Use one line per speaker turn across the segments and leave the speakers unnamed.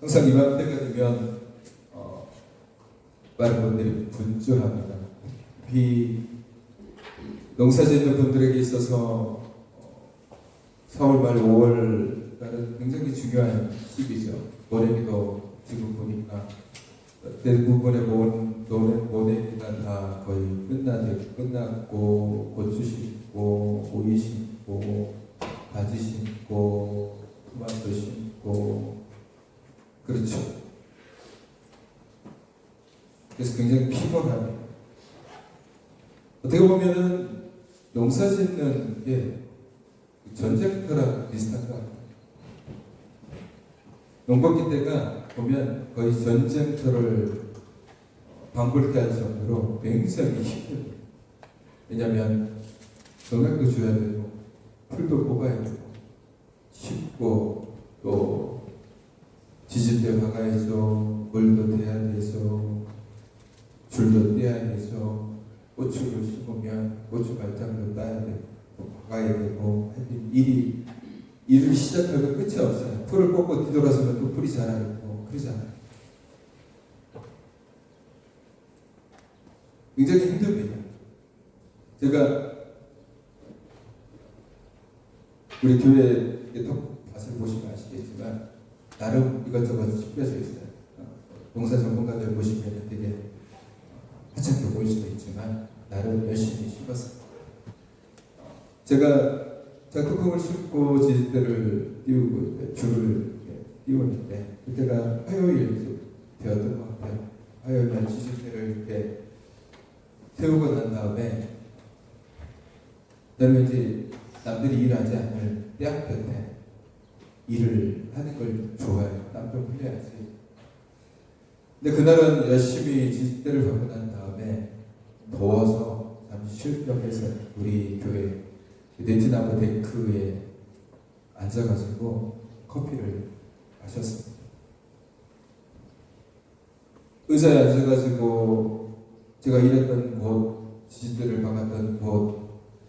항상 이맘때가 되면 많은 분들이 분주합니다. 특히 농사짓는 분들에게 있어서 4월 말 5월달은 굉장히 중요한 시기죠. 모내기도 지금 보니까 대부분의 모내기가 다 거의 끝났고 고추 심고 오이 심고 가지 심고 토마토 심고 그렇죠. 그래서 굉장히 피곤합니다. 어떻게 보면은 농사 짓는 게 전쟁터랑 비슷한 것 같아요. 농번기 때가 보면 거의 전쟁터를 방불케 할 정도로 굉장히 힘듭니다. 왜냐하면 농약도 줘야 되고 풀도 뽑아야 되고 씹고 또 지질 때 박아야죠. 물도 대야 되죠. 줄도 떼야 되죠. 고추를 심으면 고추 발장도 따야 되고 박아야 되고 일을 시작하면 끝이 없어요. 풀을 뽑고 뒤돌아서면 또 풀이 자라고 그러잖아요. 굉장히 힘듭니다. 제가 우리 교회의 텃밭을 보시면 아시겠지만 나름 이것저것 씹혀져 있어요. 농사 전문가들 보시면 되게 하찮게 보일 수도 있지만 나름 열심히 심었습니다. 제가 뚜껑을 씹고 지지대를 띄우고 줄을 띄우는데 그때가 화요일 되었던 것 같아요. 화요일 날 지지대를 이렇게 세우고 난 다음에 저는 이제 남들이 일하지 않을 때앞에 일을 하는 걸 좋아해요. 땀 좀 흘려야지. 근데 그날은 열심히 지지대를 받고 난 다음에 더워서 잠시 쉴 겸 해서 우리 교회 네트나무 데크에 앉아가지고 커피를 마셨습니다. 의자에 앉아가지고 제가 일했던 곳, 지지대를 박았던 곳,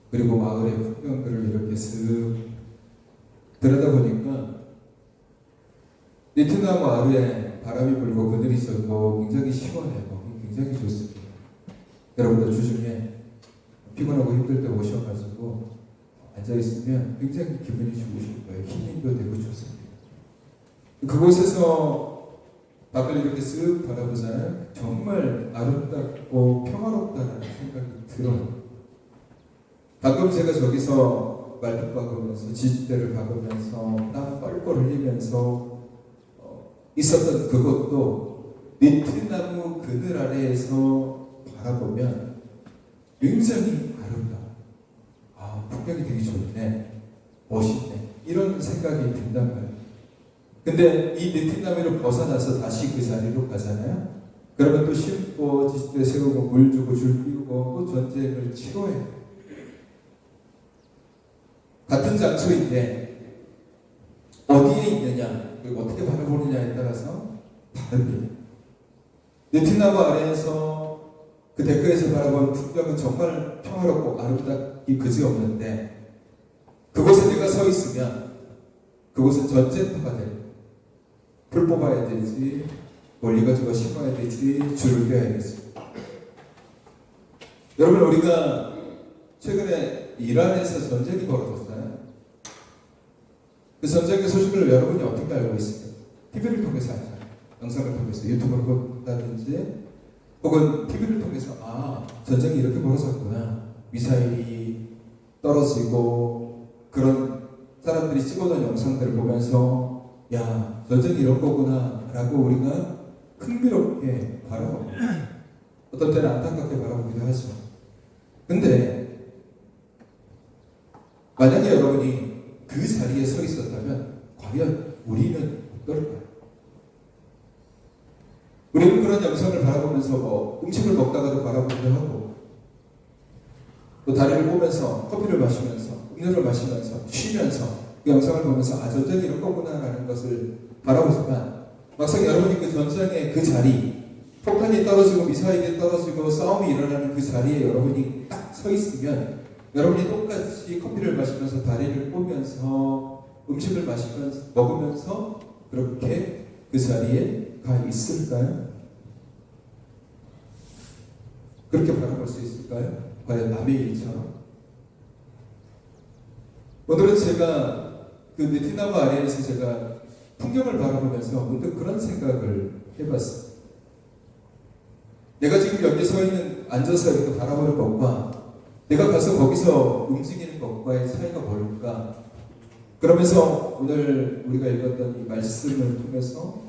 그리고 마을의 풍경들을 이렇게 쓱 들여다보니까 네트나무 아래에 바람이 불고 그늘이 젖고 굉장히 시원해요. 굉장히 좋습니다. 여러분들 주중에 피곤하고 힘들 때 오셔가지고 앉아있으면 굉장히 기분이 좋으실 거예요. 힐링도 되고 좋습니다. 그곳에서 밖을 이렇게 쓱 바라보잖아요. 정말 아름답고 평화롭다는 생각이 들어요. 방금 제가 저기서 말뚝 박으면서 지지대를 박으면서 땀 뻘뻘 흘리면서 있었던 그것도 니트나무 그늘 아래에서 바라보면 굉장히 아름다워. 풍경이 되게 좋네, 멋있네, 이런 생각이 든단 말이에요. 근데 이 니트나무를 벗어나서 다시 그 자리로 가잖아요. 그러면 또 심고 지지대 세우고 물 주고 줄 띄우고 또 전쟁을 치러야 돼요. 같은 장소인데 어디에 있느냐, 그리고 어떻게 바라보느냐에 따라서 다릅니다. 니트나무 아래에서 그 데크에서 바라보는 풍경은 정말 평화롭고 아름답기 그지없는데 그곳에 내가 서 있으면 그곳은 전쟁터가 돼요. 풀 뽑아야 되지, 멀리 가지고 심어야 되지, 줄을 떼야 되지. 여러분, 우리가 최근에 이란에서 전쟁이 벌어졌어요. 그 전쟁의 소식을 여러분이 어떻게 알고 있습니까? TV를 통해서 알잖아요. 영상을 통해서, 유튜브를 본다든지 혹은 TV를 통해서 전쟁이 이렇게 벌어졌구나, 미사일이 떨어지고 그런 사람들이 찍어놓은 영상들을 보면서 야, 전쟁이 이런 거구나 라고 우리가 흥미롭게 바라봅니다. 어떤 때는 안타깝게 바라보기도 하죠. 근데 만약에 여러분이 그 자리에 서 있었다면 과연 우리는 어떨까요? 우리는 그런 영상을 바라보면서 음식을 먹다가도 바라보기도 하고 또 다리를 꼬면서 커피를 마시면서 음료를 마시면서 쉬면서 그 영상을 보면서 전쟁이 이런 거구나 라는 것을 바라보지만 막상 여러분이 그 전쟁의 그 자리, 폭탄이 떨어지고 미사일이 떨어지고 싸움이 일어나는 그 자리에 여러분이 딱 서 있으면 여러분이 똑같이 커피를 마시면서 다리를 꼬면서 음식을 먹으면서 그렇게 그 자리에 가 있을까요? 그렇게 바라볼 수 있을까요? 과연 남의 일처럼? 오늘은 제가 그 베트남 아래에서 제가 풍경을 바라보면서 문득 그런 생각을 해봤어요. 내가 지금 여기 서 있는, 앉아서 이렇게 바라보는 것과 내가 가서 거기서 움직이는 것과의 차이가 뭘까? 그러면서 오늘 우리가 읽었던 이 말씀을 통해서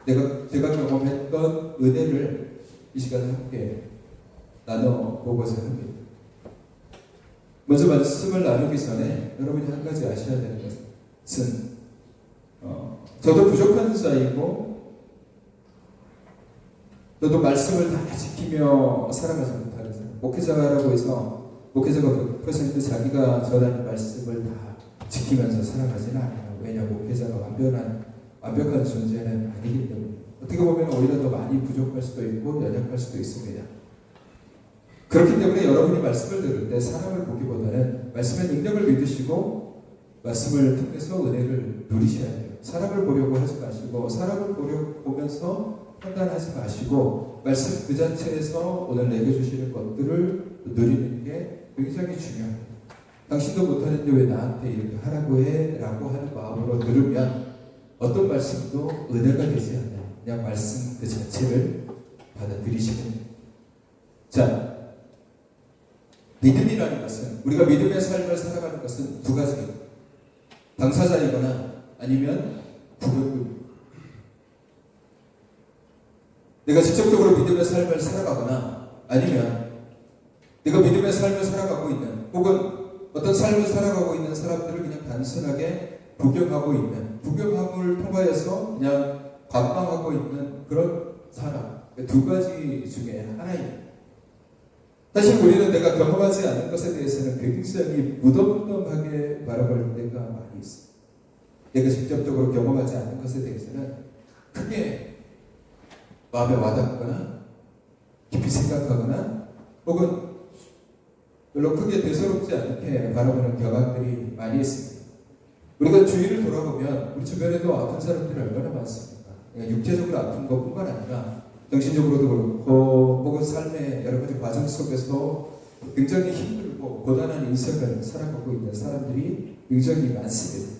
제가 경험했던 은혜를 이 시간에 함께 나눠보고자 합니다. 먼저 말씀을 나누기 전에 여러분이 한 가지 아셔야 되는 것은 저도 부족한 자이고 저도 말씀을 다 지키며 살아가지 못하는 사람. 목회자라고 해서 목회자가 100% 자기가 전하는 말씀을 다 지키면서 살아가지는 않아요. 왜냐, 목회자가 완벽한 존재는 아니기 때문에. 어떻게 보면 오히려 더 많이 부족할 수도 있고 연약할 수도 있습니다. 그렇기 때문에 여러분이 말씀을 들을 때 사람을 보기보다는 말씀의 능력을 믿으시고 말씀을 통해서 은혜를 누리셔야 돼요. 사람을 보려고 하지 마시고 사람을 보면서 판단하지 마시고 말씀 그 자체에서 오늘 내게 주시는 것들을 누리는 게 굉장히 중요합니다. 당신도 못하는데 왜 나한테 이렇게 하라고 해? 라고 하는 마음으로 들으면 어떤 말씀도 은혜가 되지 않아요. 그냥 말씀 그 자체를 받아들이시면 돼요. 자, 믿음이라는 것은, 우리가 믿음의 삶을 살아가는 것은 두 가지입니다. 당사자이거나 아니면 부모입니다. 내가 직접적으로 믿음의 삶을 살아가거나 아니면 내가 믿음의 삶을 살아가고 있는, 혹은 어떤 삶을 살아가고 있는 사람들을 그냥 단순하게 부경함을 통하여서 그냥 관망하고 있는 그런 사람, 두 가지 중에 하나입니다. 사실 우리는 내가 경험하지 않는 것에 대해서는 굉장히 무덤덤하게 바라볼 때가 많이 있어요. 내가 직접적으로 경험하지 않는 것에 대해서는 크게 마음에 와닿거나 깊이 생각하거나 혹은 별로 크게 대수롭지 않게 바라보는 경향들이 많이 있습니다. 우리가 주위를 돌아보면 우리 주변에도 아픈 사람들이 얼마나 많습니까? 그러니까 육체적으로 아픈 것뿐만 아니라 정신적으로도 그렇고 혹은 삶의 여러 가지 과정 속에서 굉장히 힘들고 고단한 인생을 살아가고 있는 사람들이 굉장히 많습니다.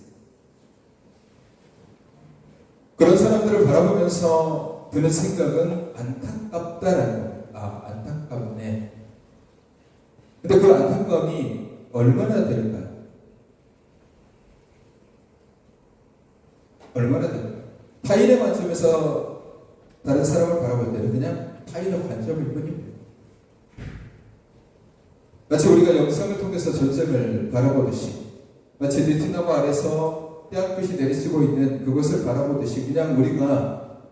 그런 사람들을 바라보면서 드는 생각은 안타깝다라는 거예요. 안타깝네. 근데 그 안타까움이 얼마나 될까요? 얼마나 될까요? 타인의 관점에서 다른 사람을 바라볼 때는 그냥 타인의 관점일 뿐입니다. 마치 우리가 영상을 통해서 전쟁을 바라보듯이, 마치 베트남 아래서 태양빛이 내리치고 있는 그것을 바라보듯이 그냥 우리가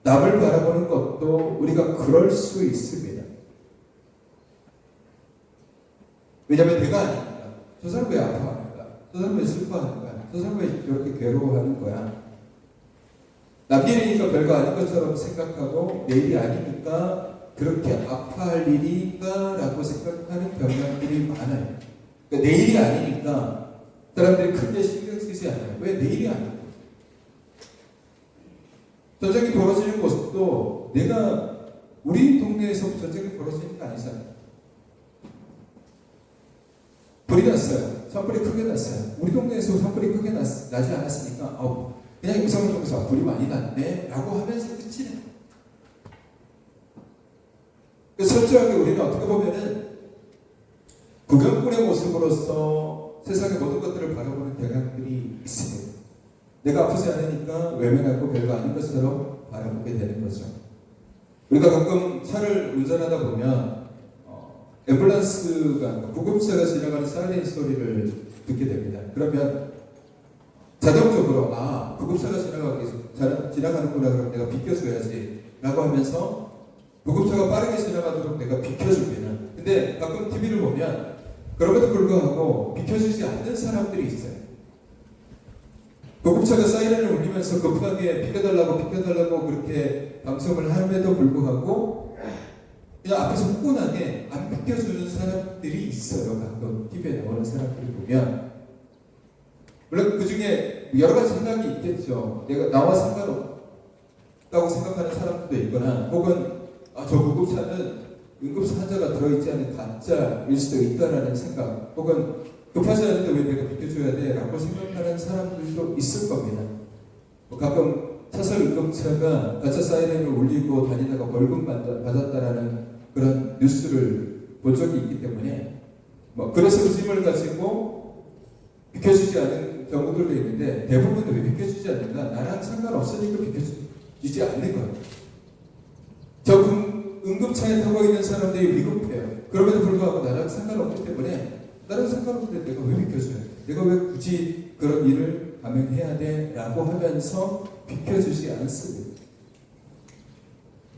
남을 바라보는 것도 우리가 그럴 수 있습니다. 왜냐하면 내가 아니니까. 저 사람 왜 아파하는가? 저 사람 왜 슬퍼하는가? 저 사람 왜 이렇게 괴로워하는 거야? 남일이니까 별거 아닌 것처럼 생각하고 내일이 아니니까 그렇게 아파할 일인가 라고 생각하는 경향들이 많아요. 그러니까 내일이 아니니까 사람들이 크게 신경 쓰지 않아요. 왜 내일이 아니고? 전쟁이 벌어지는 것도 내가 우리 동네에서 전쟁이 벌어지는 게 아니잖아요. 불이 났어요. 산불이 크게 났어요. 우리 동네에서 산불이 크게 나지 않았으니까 그냥 영상을 통해서 불이 많이 났네 라고 하면서 끝이네. 철저하게 우리는 어떻게 보면은 구경꾼의 모습으로서 세상의 모든 것들을 바라보는 경향들이 있습니다. 내가 아프지 않으니까 외면하고 별거 아닌 것처럼 바라보게 되는 거죠. 우리가 가끔 차를 운전하다 보면 앰뷸런스가, 구급차가 지나가는 사이렌 소리를 듣게 됩니다. 그러면 자동적으로 구급차가 지나가는구나, 그럼 내가 비켜줘야지 라고 하면서 구급차가 빠르게 지나가도록 내가 비켜줍니다. 근데 가끔 TV를 보면 그럼에도 불구하고 비켜주지 않는 사람들이 있어요. 구급차가 사이렌을 울리면서 급하게 비켜달라고 그렇게 방송을 함에도 불구하고 그냥 앞에서 후끈하게 안 비켜주는 사람들이 있어요. 가끔 TV에 나오는 사람들을 보면. 물론 그 중에 여러 가지 생각이 있겠죠. 내가 나와 생각하는 사람들도 있거나 혹은 저 구급차는 응급사자가 들어있지 않은 가짜일 수도 있다라는 생각 혹은 급하지 않은데 왜 내가 비켜줘야 돼? 라고 생각하는 사람들도 있을 겁니다. 가끔 차선 응급차가 가짜 사이렌을 울리고 다니다가 벌금 받았다라는 그런 뉴스를 본 적이 있기 때문에 그래서 의심을 가지고 비켜주지 않은 경우들도 있는데 대부분은 왜 비켜주지 않는가? 나랑 상관없으니까 비켜주지 않는 거예요. 저 응급차에 타고 있는 사람들이 위급해요. 그럼에도 불구하고 나랑 상관없기 때문에 나랑 상관없는데 내가 왜 비켜줘야 돼? 내가 왜 굳이 그런 일을 감행해야 돼? 라고 하면서 비켜주지 않습니다.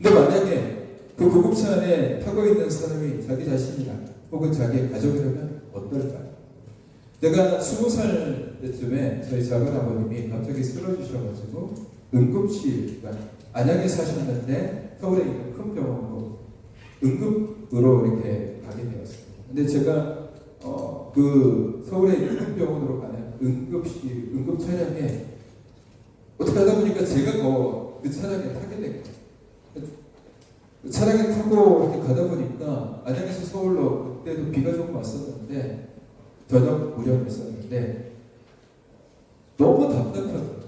근데 만약에 그 구급차 안에 타고 있는 사람이 자기 자신이나 혹은 자기의 가족이라면 어떨까요? 제가 20살 때쯤에 저희 작은 아버님이 갑자기 쓰러지셔가지고 응급실, 안양에 사셨는데 서울에 있는 큰 병원으로 응급으로 이렇게 가게 되었습니다. 근데 제가 그 서울에 있는 큰 병원으로 가는 응급실, 응급 차량에 어떻게 하다 보니까 제가 그 차량에 타게 된 거예요. 그 차량에 타고 이렇게 가다 보니까 안양에서 서울로 그때도 비가 조금 왔었는데 저녁 무렵이었었는데 너무 답답하더라고요.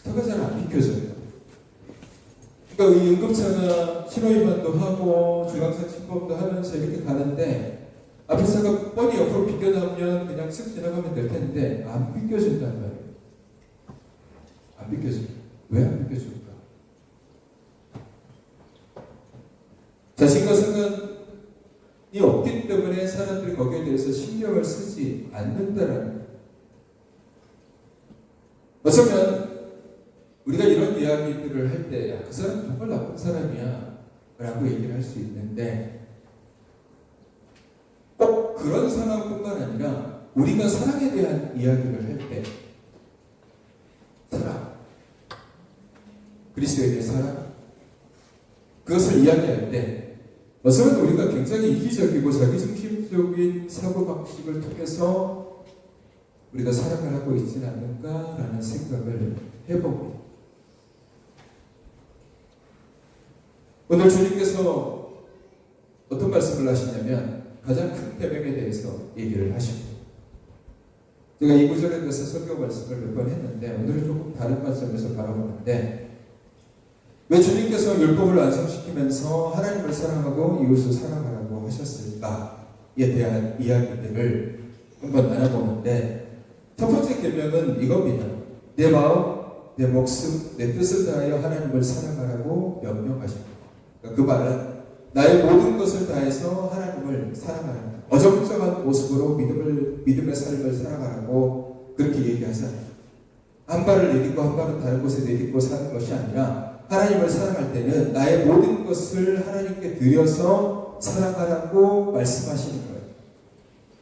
차가 잘 안 비켜져요. 그러니까 이 응급차가 신호위반도 하고 중앙선 침범도 하면서 이렇게 가는데 앞에 차가 뻔히 옆으로 비껴나오면 그냥 쓱 지나가면 될 텐데 안 비껴준단 말이에요. 안 비껴줘요. 왜 안 비껴줄까? 자신과 상관이 없기 때문에 사람들이 거기에 대해서 신경을 쓰지 않는다라는 거예요. 어쩌면 우리가 이런 이야기들을 할 때 그 사람은 정말 나쁜 사람이야 라고 얘기를 할 수 있는데 꼭 그런 상황뿐만 아니라 우리가 사랑에 대한 이야기를 할 때 사랑, 그리스도에 대해 사랑 그것을 이야기할 때 어쩌면 우리가 굉장히 이기적이고 자기중심적인 사고방식을 통해서 우리가 사랑을 하고 있지는 않는가라는 생각을 해봅니다. 오늘 주님께서 어떤 말씀을 하시냐면 가장 큰 계명에 대해서 얘기를 하십니다. 제가 이 구절에 대해서 설교 말씀을 몇 번 했는데 오늘은 조금 다른 관점에서 바라보는데 왜 주님께서 율법을 완성시키면서 하나님을 사랑하고 이웃을 사랑하라고 하셨을까에 대한 이야기들을 한번 나눠보는데 첫 번째 계명은 이겁니다. 내 마음, 내 목숨, 내 뜻을 다하여 하나님을 사랑하라고 명령하십니다. 그 말은 나의 모든 것을 다해서 하나님을 사랑하라. 어정쩡한 모습으로 믿음의 삶을 살아가라고 그렇게 얘기하잖아요. 한 발을 내딛고 한 발은 다른 곳에 내딛고 사는 것이 아니라 하나님을 사랑할 때는 나의 모든 것을 하나님께 드려서 사랑하라고 말씀하시는 거예요.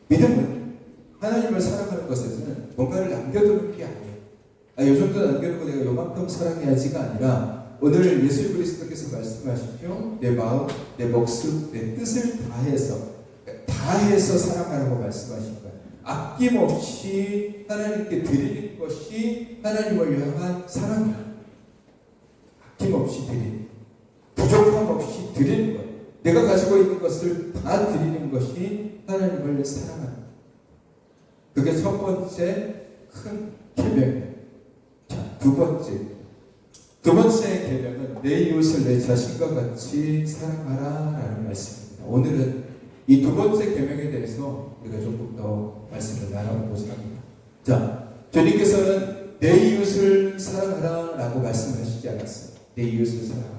믿음은 하나님을 사랑하는 것에서는 뭔가를 남겨두는 게 아니에요. 요 정도 남겨두고 내가 요만큼 사랑해야지가 아니라 오늘 예수 그리스도께서 말씀하시죠. 내 마음, 내 목숨, 내 뜻을 다해서 사랑하라고 말씀하신 거예요. 아낌없이 하나님께 드리는 것이 하나님을 향한 사랑이에요. 아낌없이 드리는, 부족함 없이 드리는 거예요. 내가 가지고 있는 것을 다 드리는 것이 하나님을 사랑하는 거예요. 그게 첫 번째 큰 계명이에요. 자, 두 번째 계명은 내 이웃을 내 자신과 같이 사랑하라라는 말씀입니다. 오늘은 이 두 번째 계명에 대해서 우리가 조금 더 말씀을 나눠보고자 합니다. 자, 주님께서는 내 이웃을 사랑하라라고 말씀하시지 않았어요. 내 이웃을 사랑하라.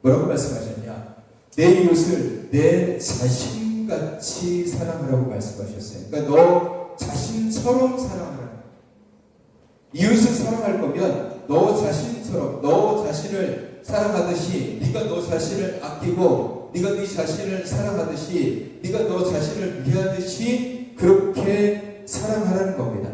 뭐라고 말씀하셨냐? 내 이웃을 내 자신같이 사랑하라고 말씀하셨어요. 그러니까 너 자신처럼 사랑하라. 이웃을 사랑할 거면 너 자신처럼, 너 자신을 사랑하듯이, 네가 너 자신을 아끼고 네가 네 자신을 사랑하듯이, 네가 너 자신을 위하듯이 그렇게 사랑하라는 겁니다.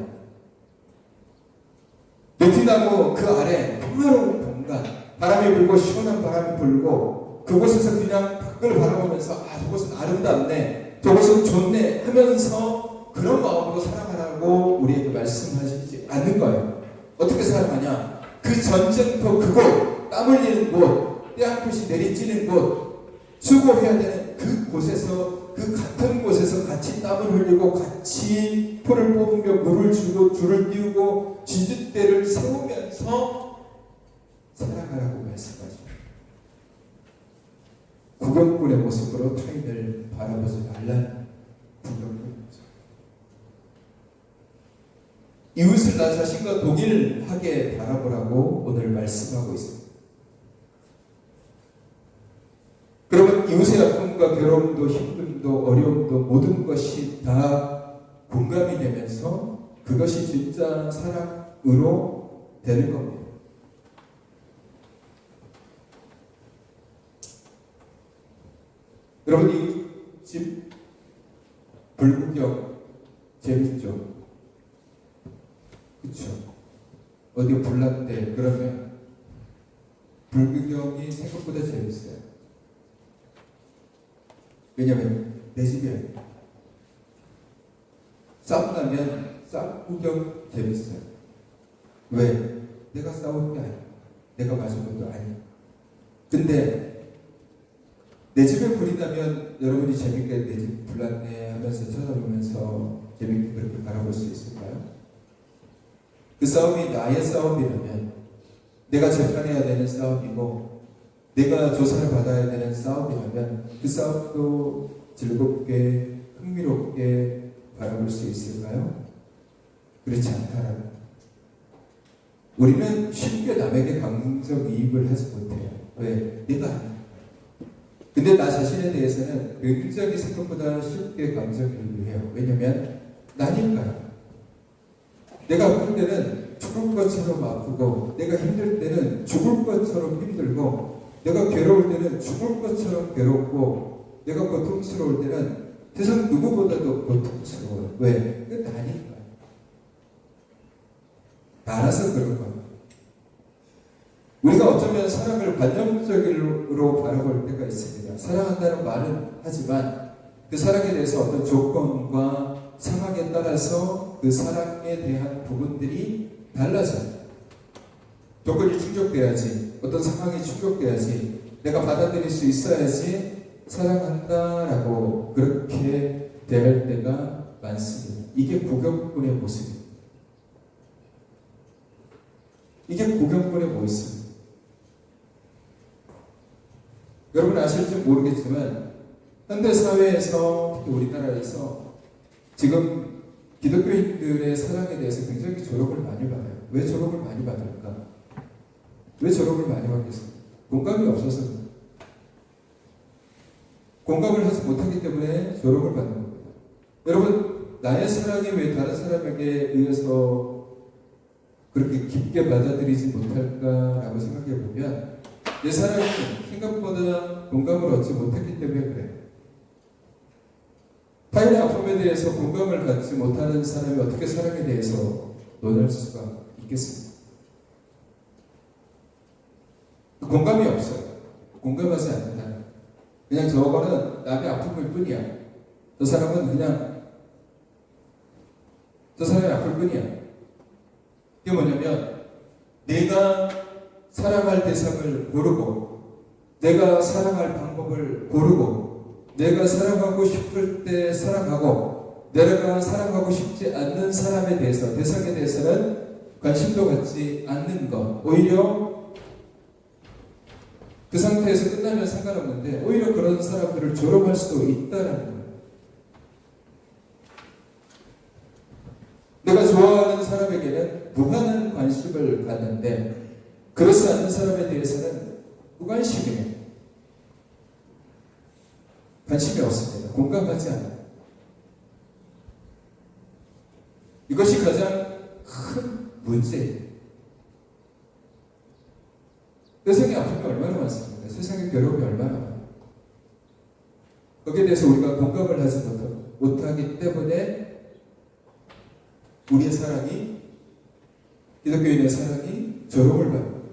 베트나무 그 아래 평화로운 공간, 바람이 불고 시원한 바람이 불고 그곳에서 그냥 밖을 바라보면서 저곳은 아름답네, 저곳은 좋네 하면서 그런 마음으로 사랑하라고 우리에게 말씀하시지 않는 거예요. 어떻게 사랑하냐? 그 전쟁터 그곳, 땀 흘리는 곳, 때 한 푼씩 내리찌는 곳, 수고해야 되는 그 곳에서, 그 같은 곳에서 같이 땀을 흘리고 같이 풀을 뽑으며 물을 주고 줄을 띄우고 지렛대를 세우면서 살아가라고 말씀하십니다. 구경꾼의 모습으로 타인을 바라보지 말라는 구경꾼의 모습. 이웃을 나 자신과 동일하게 바라보라고 오늘 말씀하고 있습니다. 그러면 이웃의 아픔과 괴로움도 힘듦도 어려움도 모든 것이 다 공감이 되면서 그것이 진짜 사랑으로 되는 겁니다. 여러분, 이웃집 불구경 재밌죠? 그쵸? 어디 불났대 그러면 불구경이 생각보다 재밌어요. 왜냐면 내 집이 아니에요. 싸움 나면 싸움 구경 재밌어요. 왜? 내가 싸우는 게 아니야. 내가 맞은 것도 아니야. 근데 내 집에 불이 나면 여러분이 재밌게 내 집 불났네 하면서 쳐다보면서 재밌게 그렇게 바라볼 수 있을까요? 그 싸움이 나의 싸움이라면, 내가 재판해야 되는 싸움이고 내가 조사를 받아야 되는 싸움이라면 그 싸움도 즐겁게 흥미롭게 바라볼 수 있을까요? 그렇지 않다라는 거예요. 우리는 쉽게 남에게 감정이입을 하지 못해요. 왜? 내가 아니야. 근데 나 자신에 대해서는 굉장히 생각보다 쉽게 감정이입을 해요. 왜냐면 나니까요. 내가 아플 때는 죽을 것처럼 아프고, 내가 힘들 때는 죽을 것처럼 힘들고, 내가 괴로울 때는 죽을 것처럼 괴롭고, 내가 고통스러울 때는 세상 누구보다도 고통스러워요. 왜? 그게 나니까. 나라서 그런 거예요. 우리가 어쩌면 사랑을 관념적으로 바라볼 때가 있습니다. 사랑한다는 말은 하지만 그 사랑에 대해서 어떤 조건과 상황에 따라서 그 사랑에 대한 부분들이 달라져요. 조건이 충족돼야지, 어떤 상황이 충족돼야지, 내가 받아들일 수 있어야지 사랑한다라고 그렇게 대할 때가 많습니다. 이게 구경꾼의 모습입니다. 이게 구경꾼의 모습입니다. 여러분 아실지 모르겠지만 현대사회에서, 특히 우리나라에서 지금 기독교인들의 사랑에 대해서 굉장히 조롱을 많이 받아요. 왜 조롱을 많이 받을까? 왜 조롱을 많이 받겠습니까? 공감이 없어서, 공감을 하지 못하기 때문에 조롱을 받는 겁니다. 여러분, 나의 사랑이 왜 다른 사람에게 의해서 그렇게 깊게 받아들이지 못할까라고 생각해 보면, 내 사랑이 생각보다 공감을 얻지 못했기 때문에 그래요. 타인의 아픔에 대해서 공감을 갖지 못하는 사람이 어떻게 사랑에 대해서 논할 수가 있겠습니까? 공감이 없어요. 공감하지 않는다. 그냥 저거는 남의 아픔일 뿐이야. 저 사람은 그냥 저 사람이 아플 뿐이야. 이게 뭐냐면, 내가 사랑할 대상을 고르고, 내가 사랑할 방법을 고르고, 내가 사랑하고 싶을 때 사랑하고, 내가 사랑하고 싶지 않는 사람에 대해서, 대상에 대해서는 관심도 갖지 않는 것. 오히려 그 상태에서 끝나면 상관없는데 오히려 그런 사람들을 조롱할 수도 있다는 거예요. 내가 좋아하는 사람에게는 무한한 관심을 갖는데 그렇지 않는 사람에 대해서는 무관심이에요. 관심이 없습니다. 공감하지 않아요. 이것이 가장 큰 문제예요. 세상의 아픔이 얼마나 많습니까? 세상의 괴로움이 얼마나 많아요. 거기에 대해서 우리가 공감을 하지 못하기 때문에 우리의 사랑이, 기독교인의 사랑이 조롱을 받는,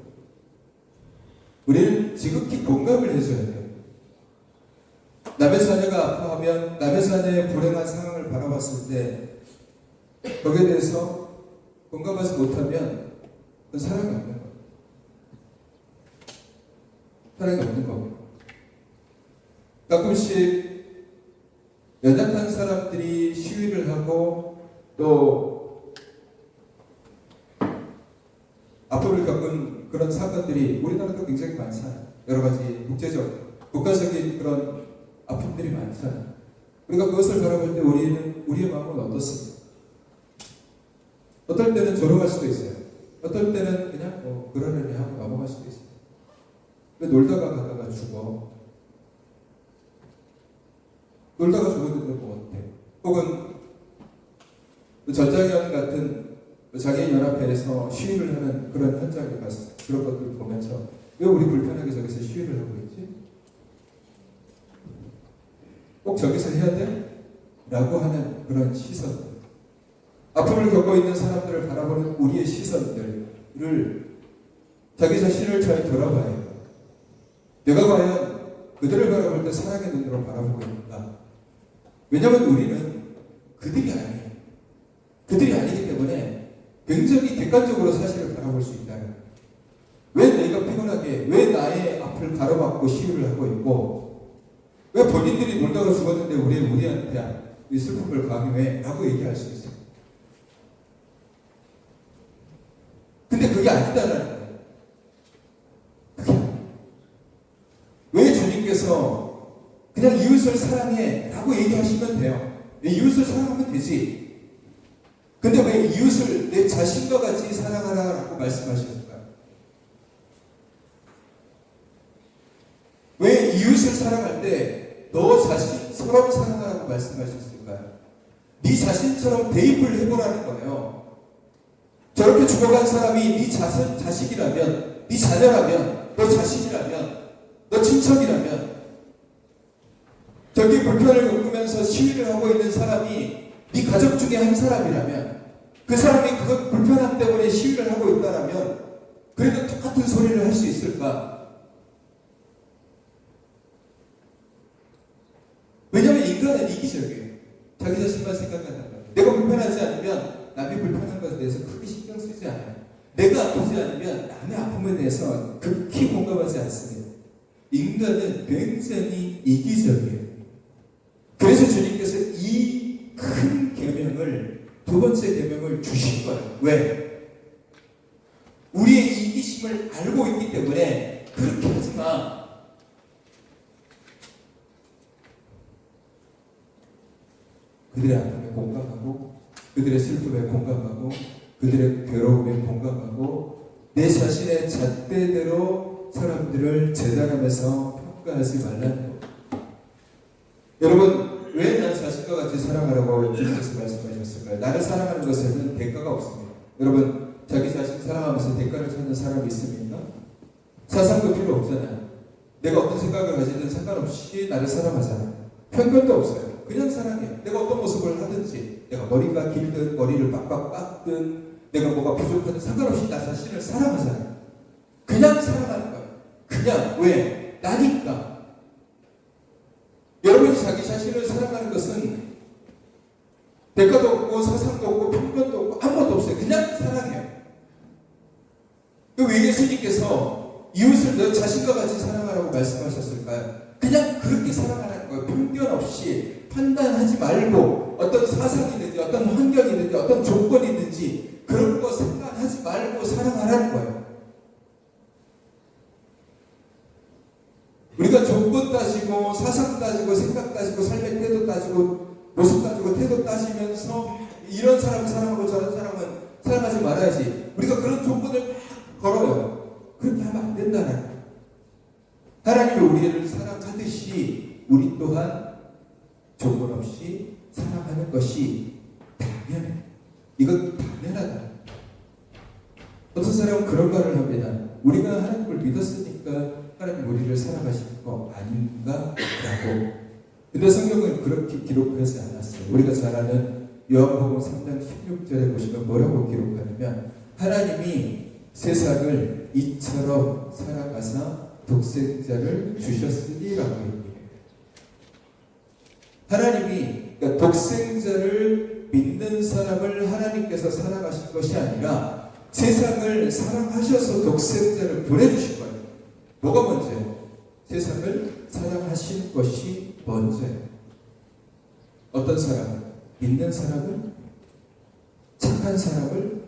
우리는 지극히 공감을 해줘야 돼요. 남의 자녀가 아파하면, 남의 자녀의 불행한 상황을 바라봤을 때 거기에 대해서 공감하지 못하면 그건 사랑이 없는 거예요. 사랑이 없는 겁니다. 가끔씩 연약한 사람들이 시위를 하고 또 아픔을 겪은 그런 사건들이 우리나라도 굉장히 많잖아요. 여러 가지 국제적, 국가적인 그런 아픔들이 많잖아요. 우리가 그것을 바라볼 때 우리의 마음은 어떻습니까? 어떨 때는 조롱할 수도 있어요. 어떨 때는 그냥 그러려니 하고 넘어갈 수도 있어요. 놀다가 가다가 죽어. 놀다가 죽었는데 뭐 어때? 혹은 전장현 같은 장애인연합회에서 시위를 하는 그런 현장에 갔어요. 그런 것들을 보면서 왜 우리 불편하게 저기서 시위를 하고 있지? 꼭 저기서 해야 돼? 라고 하는 그런 시선들. 아픔을 겪고 있는 사람들을 바라보는 우리의 시선들을 자기 자신을 잘 돌아봐야 해요. 내가 과연 그들을 바라볼 때 사랑의 눈으로 바라보고 있는가? 왜냐하면 우리는 그들이 아니에요. 그들이 아니기 때문에 굉장히 객관적으로 사실을 바라볼 수 있다. 왜 내가 피곤하게, 왜 나의 앞을 가로막고 시위를 하고 있고, 왜 본인들이 놀다가 죽었는데 우리한테 이 슬픔을 강요해? 라고 얘기할 수 있어요. 근데 그게 아니다라는 거예요. 그게 아니에요. 왜 주님께서 그냥 이웃을 사랑해 라고 얘기하시면 돼요. 이웃을 사랑하면 되지. 근데 왜 이웃을 내 자신과 같이 사랑하라 라고 말씀하셨을까요? 왜 이웃을 사랑할 때 너 자신처럼 사랑하라고 말씀하셨을까요? 네 자신처럼 대입을 해보라는 거예요. 저렇게 죽어간 사람이 네 자식이라면, 네 자녀라면, 너 자신이라면, 너 친척이라면, 저기 불편을 겪으면서 시위를 하고 있는 사람이 네 가족 중에 한 사람이라면, 그 사람이 그 불편함 때문에 시위를 하고 있다라면 그래도 똑같은 소리를 할 수 있을까? 왜냐하면 인간은 이기적이에요. 자기 자신만 생각한단 말이에요. 내가 불편하지 않으면 남이 불편한 것에 대해서 크게 신경 쓰지 않아요. 내가 아프지 않으면 남의 아픔에 대해서 극히 공감하지 않습니다. 인간은 굉장히 이기적이에요. 그래서 주님께서 이 큰 계명을, 두 번째 계명을 주신 거예요. 왜? 우리의 이기심을 알고 있기 때문에 그렇게 하지 마. 그들의 아픔에 공감하고, 그들의 슬픔에 공감하고, 그들의 괴로움에 공감하고, 내 자신의 잣대대로 사람들을 재단하면서 평가하지 말라는 것. 여러분, 왜 나 자신과 같이 사랑하라고 주님께서 말씀하셨을까요? 나를 사랑하는 것에는 대가가 없습니다. 여러분, 자기 자신 사랑하면서 대가를 찾는 사람이 있습니까? 사상도 필요 없잖아요. 내가 어떤 생각을 가지든 상관없이 나를 사랑하잖아요. 편견도 없어요. 그냥 사랑해요. 내가 어떤 모습을 하든지, 내가 머리가 길든 머리를 빡빡 깎든, 내가 뭐가 부족하든 상관없이 나 자신을 사랑하잖아요. 그냥 사랑하는 거예요. 그냥. 왜? 나니까. 여러분이 자기 자신을 사랑하는 것은 대가도 없고 사상도 없고 편견도 없고 아무것도 없어요. 그냥 사랑해요. 왜 예수님께서 이웃을 너 자신과 같이 사랑하라고 말씀하셨을까요? 그냥 그렇게 사랑하라는 거예요. 편견 없이 판단하지 말고 어떤 사상이든지 어떤 환경이든지 어떤 조건이든지 그런 거 상관하지 말고 사랑하라는 거예요. 우리가 조건 따지고 사상 따지고 생각 따지고 삶의 태도 따지고 모습 따지고 태도 따지면서 이런 사람 사랑하고 저런 사람은 사랑하지 말아야지. 우리가 그런 조건을 막 걸어요. 그렇게 하면 안 된다는 거예요. 하나님이 우리를 사랑하듯이 우리 또한 조건 없이 사랑하는 것이 당연해. 이건 당연하다. 어떤 사람은 그런 말을 합니다. 우리가 하나님을 믿었으니까 하나님 우리를 사랑하시는 거 아닌가? 라고. 근데 성경은 그렇게 기록하지 않았어요. 우리가 잘 아는 요한복음 3장 16절에 보시면 뭐라고 기록하냐면 하나님이 세상을 이처럼 사랑하사 독생자를 주셨으리라고 얘기해요. 하나님이 그러니까 독생자를 믿는 사람을 하나님께서 사랑하신 것이 아니라 세상을 사랑하셔서 독생자를 보내주신 거예요. 뭐가 문제예요? 세상을 사랑하시는 것이 먼저예요. 어떤 사람? 믿는 사람을, 착한 사람을,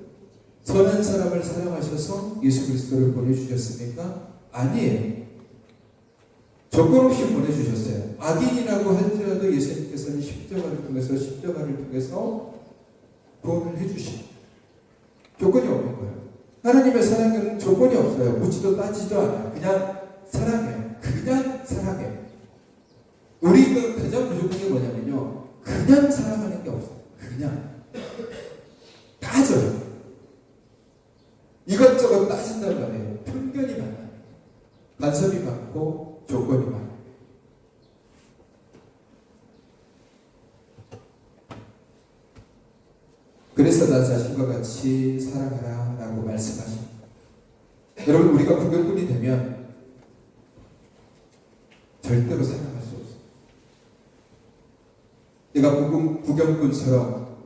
선한 사람을 사랑하셔서 예수 그리스도를 보내주셨습니까? 아니에요. 조건 없이 보내주셨어요. 악인이라고 할지라도 예수님께서는 십자가를 통해서 구원을 해주신 조건이 없는 거예요. 하나님의 사랑은 조건이 없어요. 묻지도 따지도 않아요. 그냥 사랑해요. 그냥 사랑해요. 우리가 가장 부족한 게 뭐냐면요, 그냥 사랑하는 게 없어요. 그냥 따져요. 이것저것 따진단 말이에요. 편견이 많아요. 간섭이 많고 조건이 많아요. 그래서 나 자신과 같이 사랑하라 라고 말씀하십니다. 여러분, 우리가 구경꾼이 되면 절대로 사랑할 수 없어요. 내가 구경꾼처럼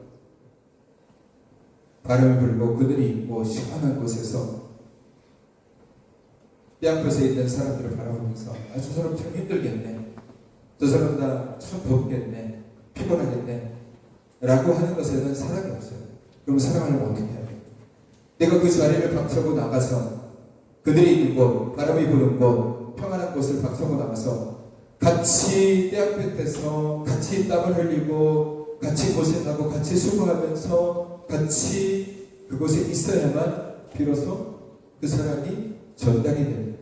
바람이 불고 그늘이 있고 시원한 곳에서 뼈아프에 있는 사람들을 바라보면서 저 사람 참 힘들겠네, 저 사람 다 참 덥겠네, 피곤하겠네 라고 하는 것에는 사랑이 없어요. 그럼 사랑을 어떻게 해요? 내가 그 자리를 박차고 나가서 그들이 있는 곳, 바람이 부는 곳, 평안한 곳을 박차고 나가서 같이 떼약볕에서 같이 땀을 흘리고 같이 고생하고 같이 수고하면서 같이 그곳에 있어야만 비로소 그 사람이 전달이 됩니다.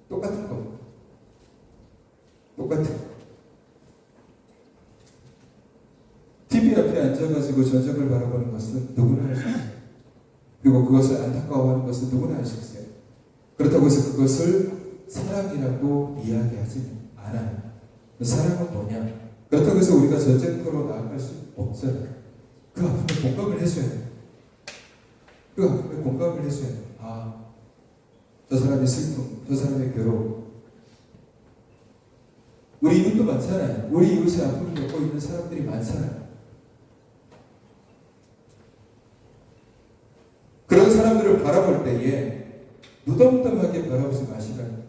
똑같은 겁니다. 똑같은 거. TV 앞에 앉아가지고 전적을 바라보는 것은 누구나 할 수 있어요. 그리고 그것을 안타까워하는 것은 누구나 할 수 있어요. 그렇다고 해서 그것을 사랑이라고 이야기하지 않아요. 그 사랑은 뭐냐? 그렇다고 해서 우리가 전쟁터로 나아갈 수 없잖아요. 그 아픔에 공감을 해줘야 돼요. 그 아픔에 공감을 해줘야 돼요. 저 사람의 슬픔, 저 사람의 괴로움. 우리 이웃도 많잖아요. 우리 이웃의 아픔을 겪고 있는 사람들이 많잖아요. 그런 사람들을 바라볼 때에 무덤덤하게 바라보지 마시라는,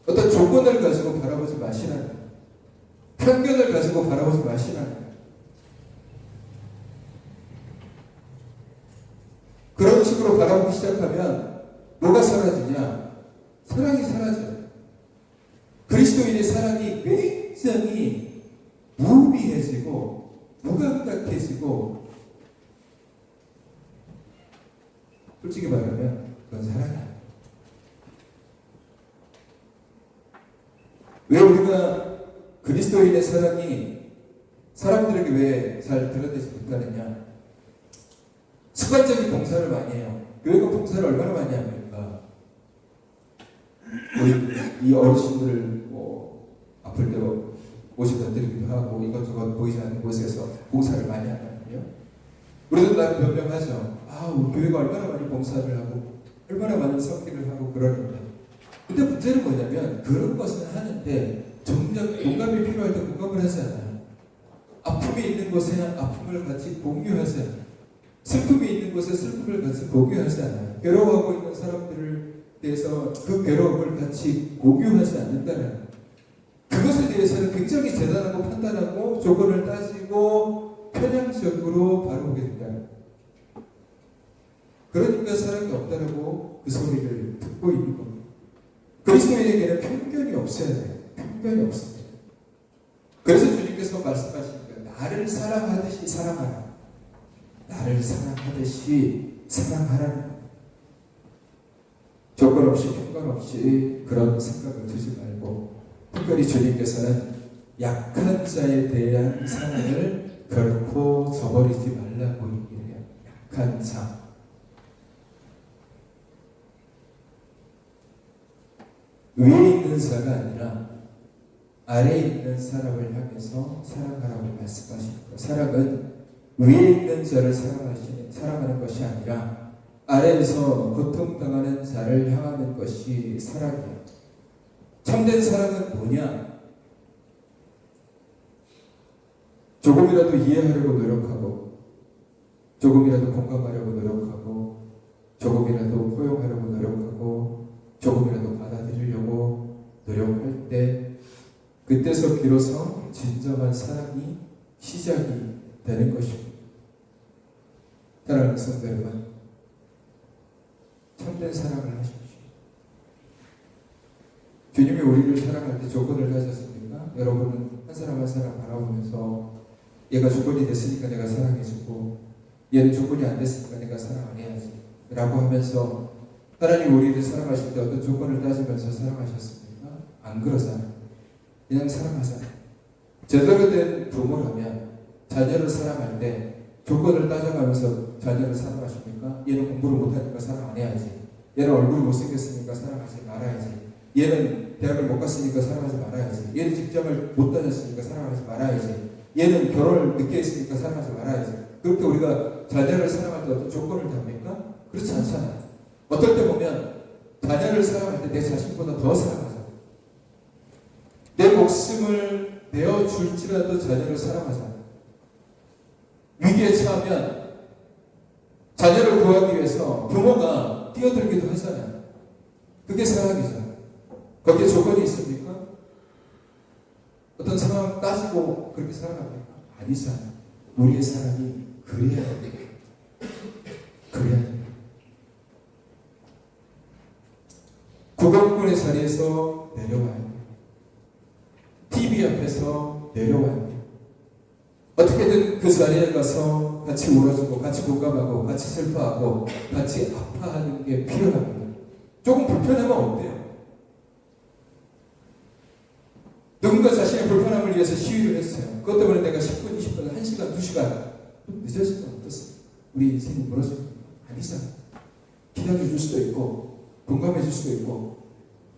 어떤 조건을 가지고 바라보지 마시라는, 편견을 가지고 바라보지 마시라는. 그런 식으로 바라보기 시작하면 뭐가 사라지냐? 사랑이 사라져요. 그리스도인의 사랑이 굉장히 무미해지고 무감각해지고, 솔직히 말하면 그건 사랑이야. 왜 우리가 그리스도인의 사랑이 사람들에게 왜 잘 드러내지 못하느냐? 습관적인 봉사를 많이 해요. 교회가 봉사를 얼마나 많이 합니까? 우리 이 어르신들을 아플 때 옷을 던드리기도 하고 이것저것 보이지 않는 곳에서 봉사를 많이 한단 말이에요. 우리도 나름 변명하죠. 우리 교회가 얼마나 많이 봉사를 하고 얼마나 많은 섬기를 하고 그러는데, 근데 문제는 뭐냐면 그런 것은 하는데 정작 공감이 필요할 때 공감을 하지 않아요. 아픔이 있는 곳에 아픔을 같이 공유하지 않아요. 슬픔이 있는 곳에 슬픔을 같이 공유하지 않아요. 괴로워하고 있는 사람들을 대해서 그 괴로움을 같이 공유하지 않는다는, 그것에 대해서는 굉장히 재단하고 판단하고 조건을 따지고 편향적으로 바라보게 된다는, 그러니까 사랑이 없다라고 그 소리를 듣고 있는 겁니다. 그리스도인에게는 편견이 없어야 돼요. 편견이 없습니다. 그래서 주님께서 말씀하십니다. 나를 사랑하듯이 사랑하라. 나를 사랑하듯이 사랑하라는, 조건 없이 편견 없이 그런 생각을 두지 말고, 특별히 주님께서는 약한 자에 대한 사랑을 결코 저버리지 말라고 얘기해요. 약한 자. 위에 있는 자가 아니라 아래에 있는 사람을 향해서 사랑하라고 말씀하십니다. 사랑은 위에 있는 자를 사랑하는 것이 아니라 아래에서 고통당하는 자를 향하는 것이 사랑이에요. 참된 사랑은 뭐냐? 조금이라도 이해하려고 노력하고, 조금이라도 공감하려고 노력하고, 조금이라도 포용하려고 노력하고, 조금이라도 받아들이고, 진정한 사랑이 시작이 되는 것입니다. 사랑하는 성도 여러분, 참된 사랑을 하십시오. 주님이 우리를 사랑할 때 조건을 가졌습니까? 여러분은 한 사람 한 사람 바라보면서 얘가 조건이 됐으니까 내가 사랑해주고 얘는 조건이 안 됐으니까 내가 사랑 안 해야지 라고 하면서 하나님 우리를 사랑하실 때 어떤 조건을 따지면서 사랑하셨습니까? 안 그러잖아요. 그냥 사랑하잖아요. 제대로 된 부모라면 자녀를 사랑할 때 조건을 따져가면서 자녀를 사랑하십니까? 얘는 공부를 못하니까 사랑 안 해야지. 얘는 얼굴이 못생겼으니까 사랑하지 말아야지. 얘는 대학을 못 갔으니까 사랑하지 말아야지. 얘는 직장을 못 다녔으니까 사랑하지 말아야지. 얘는 결혼을 늦게 했으니까 사랑하지 말아야지. 그렇게 우리가 자녀를 사랑할 때 어떤 조건을 답니까? 그렇지 않잖아요. 어떨 때 보면 자녀를 사랑할 때 내 자신보다 더 사랑하잖아요. 내 목숨을 내어줄지라도 자녀를 사랑하잖아요. 위기에 처하면 자녀를 구하기 위해서 부모가 뛰어들기도 하잖아요. 그게 사랑이잖아요. 거기에 조건이 있습니까? 어떤 상황 따지고 그렇게 사랑합니까? 아니잖아요. 우리의 사랑이 그래야 됩니다. 그래야 됩니다. 구강꾼의 자리에서 내려와야 돼요. TV 앞에서 내려와야 돼요. 어떻게든 그 자리에 가서 같이 울어주고 같이 공감하고 같이 슬퍼하고 같이 아파하는 게 필요합니다. 조금 불편하면 어때요? 누군가 자신의 불편함을 위해서 시위를 했어요. 그것 때문에 내가 10분, 20분, 1시간, 2시간 늦어지면 어떻습니까? 우리 인생이 멀어집니까? 아니잖아요. 기다려줄 수도 있고 공감해줄 수도 있고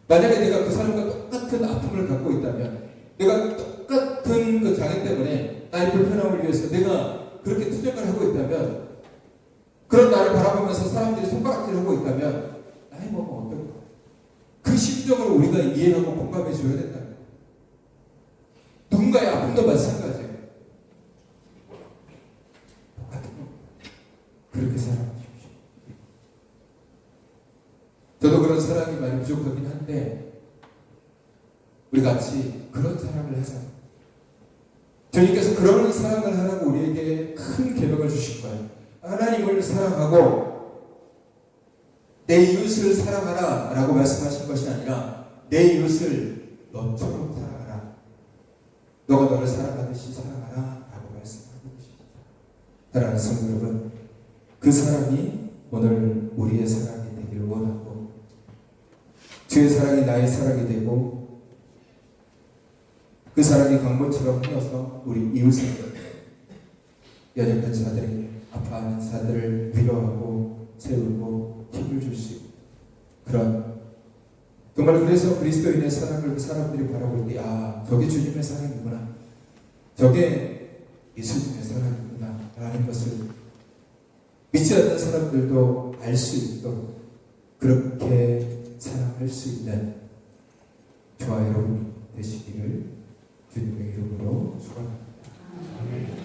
만약에 내가 그 사람과 똑같은 아픔을 갖고 있다면 내가 똑같은 그 장애 때문에 나의 불편함을 위해서 내가 그렇게 투정을 하고 있다면 그런 나를 바라보면서 사람들이 손가락질을 하고 있다면 나의 몸은 어떨까? 그 심정을 우리가 이해하고 공감해줘야 된다. 누군가의 아픔도 마찬가지예요. 똑같은 거. 그렇게 살아가십시오. 저도 그런 사랑이 많이 부족하긴 한데 우리 같이 그런 사랑을 하자. 주님께서 그런 사랑을 하라고 우리에게 큰 계명을 주실 거예요. 하나님을 사랑하고 내 이웃을 사랑하라 라고 말씀하신 것이 아니라 내 이웃을 너처럼 사랑하라. 너가 너를 사랑하듯이 사랑하라 라고 말씀하고 계십니다. 사랑하는 성도 여러분, 그 사랑이 오늘 우리의 사랑이 되기를 원하고 주의 사랑이 나의 사랑이 되고 그 사랑이 강물처럼 흘러서 우리 이웃을 연약한 자들에게 아파하는 자들을 위로하고 세우고 힘을 줄 수 있는 그런 정말 그래서 그리스도인의 사랑을 사람들이 바라볼 때 저게 주님의 사랑이구나 저게 예수님의 사랑이구나 라는 것을 믿지 않는 사람들도 알 수 있도록 그렇게 사랑할 수 있는 저와 여러분이 되시기를 주님의 이름으로 축원합니다.